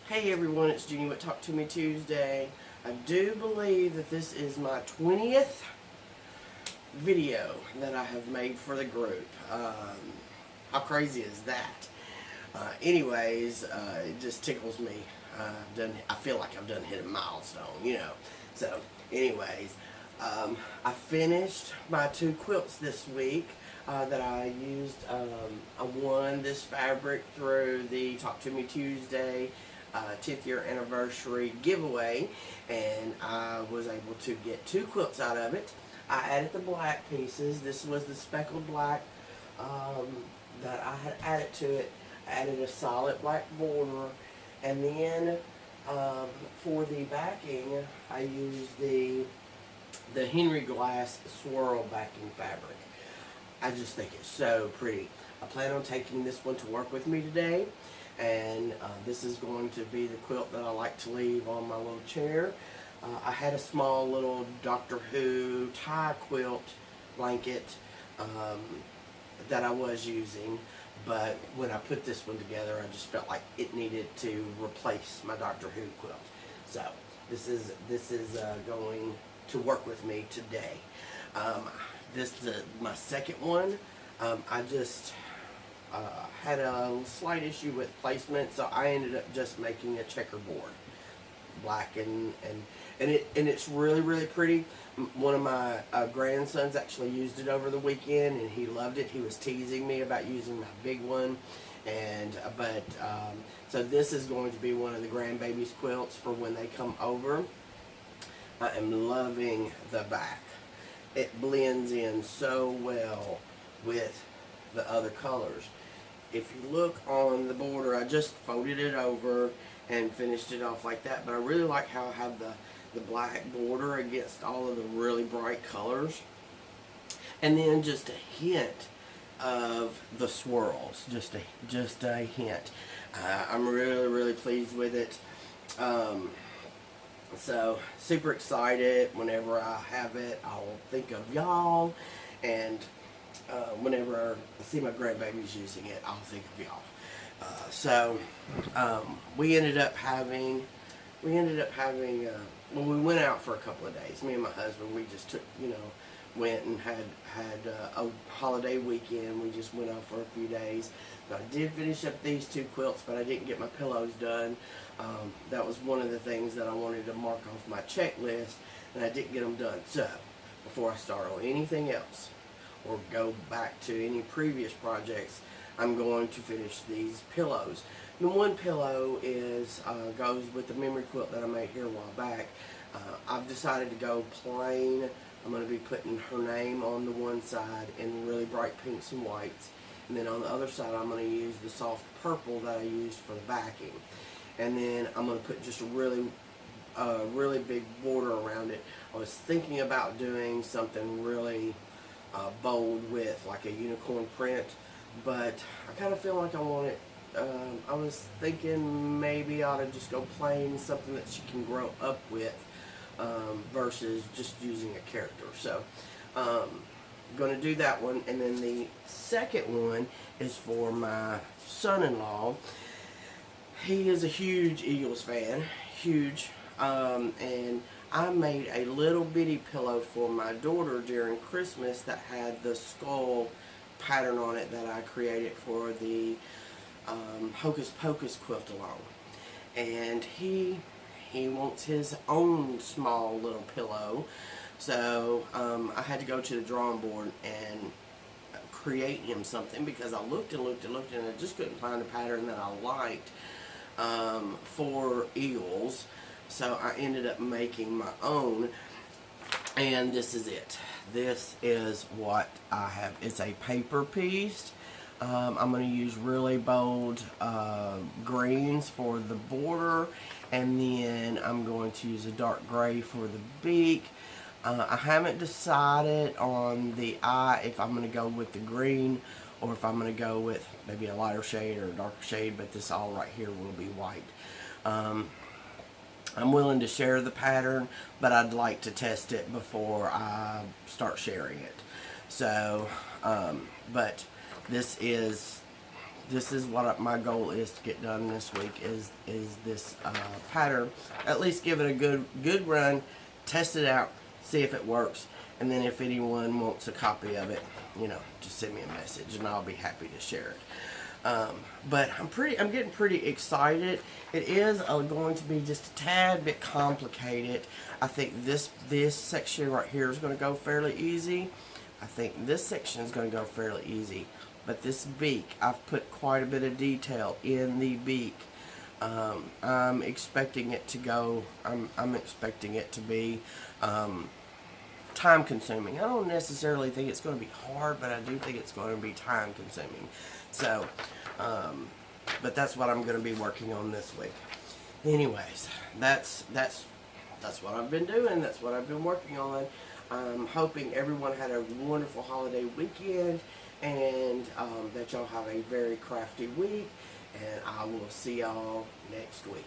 Hey everyone, it's Jeannie with Talk to Me Tuesday. I do believe that this is my 20th video that I have made for the group. How crazy is that? It just tickles me. I feel like I've done hit a milestone. So, anyways, I finished my 2 quilts this week that I used. I won this fabric through the Talk to Me Tuesday 10th year anniversary giveaway, and I was able to get 2 quilts out of it. I added the black pieces. This was the speckled black that I had added to it. I added a solid black border, and then for the backing I used the Henry Glass swirl backing fabric. I just think it's so pretty. I plan on taking this one to work with me today, and this is going to be the quilt that I like to leave on my little chair. I had a small little Doctor Who tie quilt blanket that I was using, but when I put this one together I just felt like it needed to replace my Doctor Who quilt. So this is going to work with me today. This is my second one. I just had a slight issue with placement, so I ended up just making a checkerboard, black and it's really pretty. One of my grandsons actually used it over the weekend, and he loved it. He was teasing me about using my big one, and so this is going to be one of the grandbabies' quilts for when they come over. I am loving the back. It blends in so well with the other colors. If you look on the border, I just folded it over and finished it off like that, but I really like how I have the black border against all of the really bright colors, and then just a hint of the swirls, just a hint. I'm really pleased with it. So super excited. Whenever I have it, I'll think of y'all, and whenever I see my grandbabies using it, I'll think of y'all. We ended up having when we went out for a couple of days, me and my husband, we just went and had a holiday weekend. We just went out for a few days. I did finish up these 2 quilts, but I didn't get my pillows done. That was one of the things that I wanted to mark off my checklist, and I didn't get them done. So before I start on anything else or go back to any previous projects, I'm going to finish these pillows. The one pillow goes with the memory quilt that I made here a while back. I've decided to go plain. I'm going to be putting her name on the one side in really bright pinks and whites, and then on the other side I'm going to use the soft purple that I used for the backing, and then I'm going to put just a really big border around it. I was thinking about doing something really bold with like a unicorn print, but I kind of feel like I want it. I was thinking maybe I ought to just go plain, something that she can grow up with, versus just using a character. So going to do that one, and then the second one is for my son-in-law. He is a huge Eagles fan, huge, and I made a little bitty pillow for my daughter during Christmas that had the skull pattern on it that I created for the Hocus Pocus quilt along. And he wants his own small little pillow, so I had to go to the drawing board and create him something, because I looked and I just couldn't find a pattern that I liked for eagles. So I ended up making my own, and this is it. This is what I have. It's a paper piece. I'm going to use really bold greens for the border, and then I'm going to use a dark gray for the beak. I haven't decided on the eye if I'm going to go with the green or if I'm going to go with maybe a lighter shade or a darker shade, but this all right here will be white. I'm willing to share the pattern, but I'd like to test it before I start sharing it. So, but this is this is what my goal is to get done this week, is this pattern. At least give it a good run, test it out, see if it works, and then if anyone wants a copy of it, you know, just send me a message and I'll be happy to share it. But I'm getting pretty excited. It is going to be just a tad bit complicated. I think this section right here is going to go fairly easy. I think this section is going to go fairly easy. But this beak, I've put quite a bit of detail in the beak. I'm expecting it to go, I'm expecting it to be time consuming. I don't necessarily think it's going to be hard, but I do think it's going to be time consuming. So, but that's what I'm going to be working on this week. Anyways, that's what I've been doing. That's what I've been working on. I'm hoping everyone had a wonderful holiday weekend, and that y'all have a very crafty week, and I will see y'all next week.